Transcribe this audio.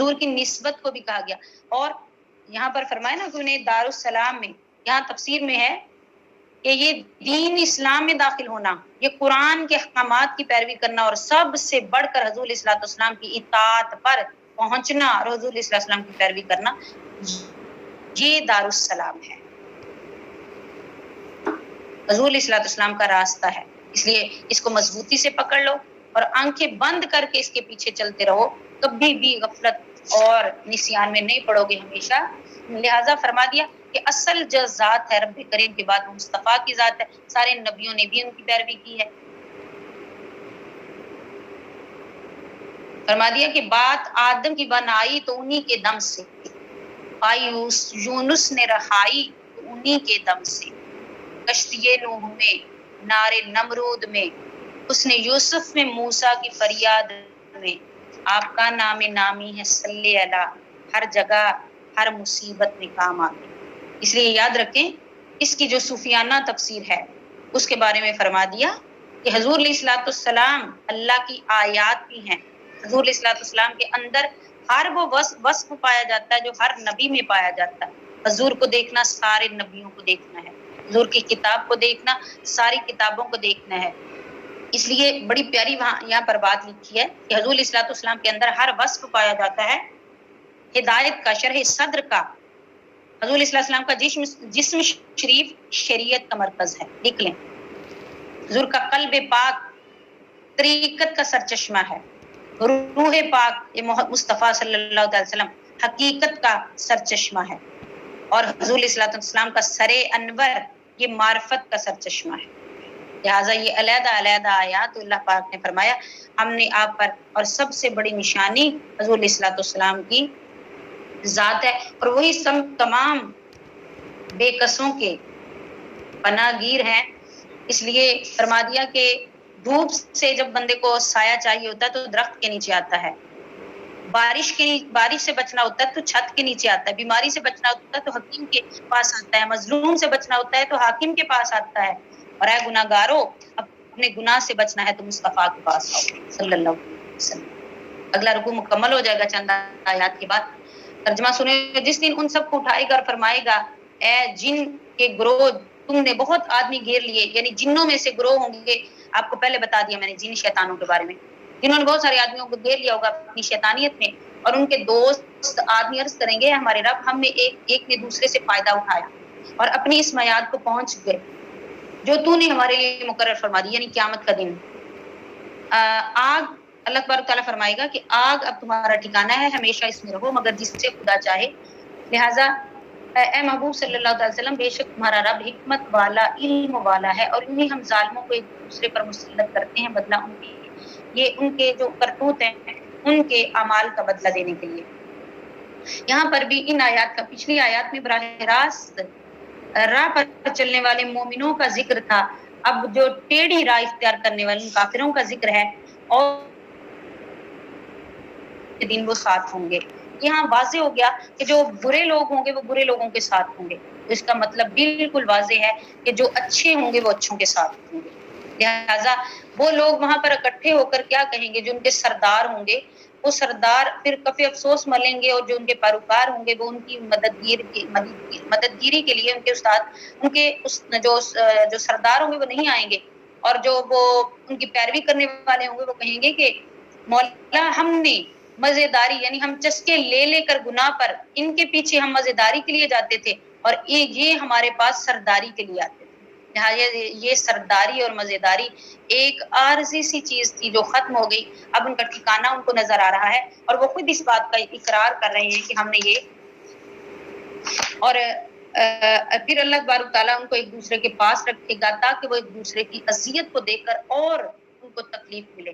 حضور کی نسبت کو بھی کہا گیا. اور یہاں پر فرمایا نا کہ انہیں دارالسلام میں، یہاں تفسیر میں ہے کہ یہ دین اسلام میں داخل ہونا، یہ قرآن کے احکامات کی پیروی کرنا، اور سب سے بڑھ کر حضور علیہ الصلوۃ والسلام کی اطاعت پر پہنچنا اور حضور علیہ الصلوۃ والسلام کی پیروی کرنا، یہ دارالسلام ہے، حضور علیہ الصلوۃ والسلام کا راستہ ہے. اس لیے اس کو مضبوطی سے پکڑ لو اور آنکھیں بند کر کے اس کے پیچھے چلتے رہو، کبھی بھی غفلت اور نسیان میں نہیں پڑو گے ہمیشہ. لہٰذا فرما دیا کہ اصل جو ذات ہے رب کریم کے بعد مصطفیٰ کی ذات ہے، سارے نبیوں نے بھی ان کی پیروی کی ہے. فرما دیا کہ بات آدم کی بنائی تو انہی کے دم سے، پائی یونس نے رہائی تو انہی کے دم سے، کشتی نوح میں، نار نمرود میں، اس نے یوسف میں، موسیٰ کی فریاد میں، آپ کا نام نامی ہے صلی اللہ، ہر جگہ ہر مصیبت میں کام آتے. اس لیے یاد رکھیں اس کی جو صوفیانہ تفسیر ہے اس کے بارے میں فرما دیا کہ حضور علیہ الصلوۃ والسلام اللہ کی آیات بھی ہیں. حضور علیہ الصلوۃ والسلام کے اندر ہر وہ وصف پایا جاتا ہے جو ہر نبی میں پایا جاتا ہے. حضور کو دیکھنا سارے نبیوں کو دیکھنا ہے، حضور کی کتاب کو دیکھنا ساری کتابوں کو دیکھنا ہے. اس لیے بڑی پیاری وہاں یہاں پر بات لکھی ہے کہ حضور علیہ الصلوۃ والسلام کے اندر ہر وصف پایا جاتا ہے، ہدایت کا، شرح صدر کا. حضور علیہ السلام کا جسم شریف شریعت کا مرکز ہے، لکھ لیں. حضور کا قلب پاک طریقت کا سرچشمہ ہے، روح پاک یہ مصطفیٰ صلی اللہ علیہ وسلم حقیقت کا سرچشمہ ہے، اور حضور علیہ السلام کا سر انور یہ معرفت کا سرچشمہ ہے. لہٰذا یہ علیحدہ علیحدہ آیات اللہ پاک نے فرمایا ہم نے آپ پر، اور سب سے بڑی نشانی حضور علیہ السلام کی ذات ہے، اور وہی سب تمام بے کسوں کے پناہ گیر ہیں. اس لیے فرما دیا کہ دھوپ سے جب بندے کو سایہ چاہیے ہوتا ہے تو درخت کے نیچے آتا ہے، بارش سے بچنا ہوتا ہے تو چھت کے نیچے آتا ہے، بیماری سے بچنا ہوتا ہے تو حکیم کے پاس آتا ہے، مظلوم سے بچنا ہوتا ہے تو حاکم کے پاس آتا ہے، اور اے گناہ گارو اپنے گناہ سے بچنا ہے تو مصطفیٰ کے پاس آؤ صلی اللہ علیہ وسلم. اگلا رکوع مکمل ہو جائے گا چند آیات کے بعد. ترجمہ سنے. جس دن ان سب کو اٹھائے گا اور فرمائے گا اے جن کے گروہ تم نے بہت آدمی گھیر لیے، یعنی جنوں میں سے گروہ ہوں گے. آپ کو پہلے بتا دیا میں نے جن شیطانوں کے بارے میں، جنہوں نے بہت سارے آدمیوں کو گھیر لیا ہوگا اپنی شیطانیت میں، اور ان کے دوست آدمی عرض کریں گے ہمارے رب ہم نے ایک نے دوسرے سے فائدہ اٹھایا اور اپنی اس میعاد کو پہنچ گئے جو تو نے ہمارے لیے مقرر فرما دی، یعنی قیامت کا دن. آگ، اللہ تبارک تعالیٰ فرمائے گا کہ آگ اب تمہارا ٹھکانہ ہے، ہمیشہ اس میں رہو مگر جس سے خدا چاہے. لہٰذا اے محبوب صلی اللہ علیہ وسلم بے شک تمہارا رب حکمت والا، علم والا ہے، اور انہیں ہم ظالموں کو ایک دوسرے پر مسلط کرتے ہیں بدلہ ان کے، یہ ان کے جو کرتوت ہیں ان کے اعمال کا بدلہ دینے کے لیے. یہاں پر بھی ان آیات کا، پچھلی آیات میں براہ راست راہ پر چلنے والے مومنوں کا ذکر تھا، اب جو ٹیڑھی راہ اختیار کرنے والے کافروں کا ذکر ہے، اور دن وہ ساتھ ہوں گے. یہاں واضح ہو گیا کہ جو برے لوگ ہوں گے وہ برے لوگوں کے ساتھ ہوں گے. تو اس کا مطلب بالکل واضح ہے کہ جو اچھے ہوں گے وہ اچھوں کے ساتھ ہوں گے. لہٰذا وہ لوگ وہاں پر اکٹھے ہو کر کیا کہیں گے؟ جو ان کے سردار ہوں گے وہ سردار پھر کفِ افسوس ملیں گے، اور جو ان کے پیروکار ہوں گے وہ ان کی مددگیری کے لیے ان کے استاد، ان کے جو سردار ہوں گے وہ نہیں آئیں گے، اور جو وہ ان کی پیروی کرنے والے ہوں گے وہ کہیں گے کہ مولا ہم نے مزیداری، یعنی ہم چسکے لے لے کر گناہ پر، ان کے پیچھے ہم مزیداری کے لیے جاتے تھے اور یہ ہمارے پاس سرداری کے لیے آتے تھے. یہ سرداری اور مزیداری ایک عارضی سی چیز تھی جو ختم ہو گئی، اب ان کا ٹھکانہ ان کو نظر آ رہا ہے، اور وہ خود اس بات کا اقرار کر رہے ہیں کہ ہم نے یہ، اور پھر اللہ تبارک تعالیٰ ان کو ایک دوسرے کے پاس رکھے گا تاکہ وہ ایک دوسرے کی اذیت کو دیکھ کر اور ان کو تکلیف ملے.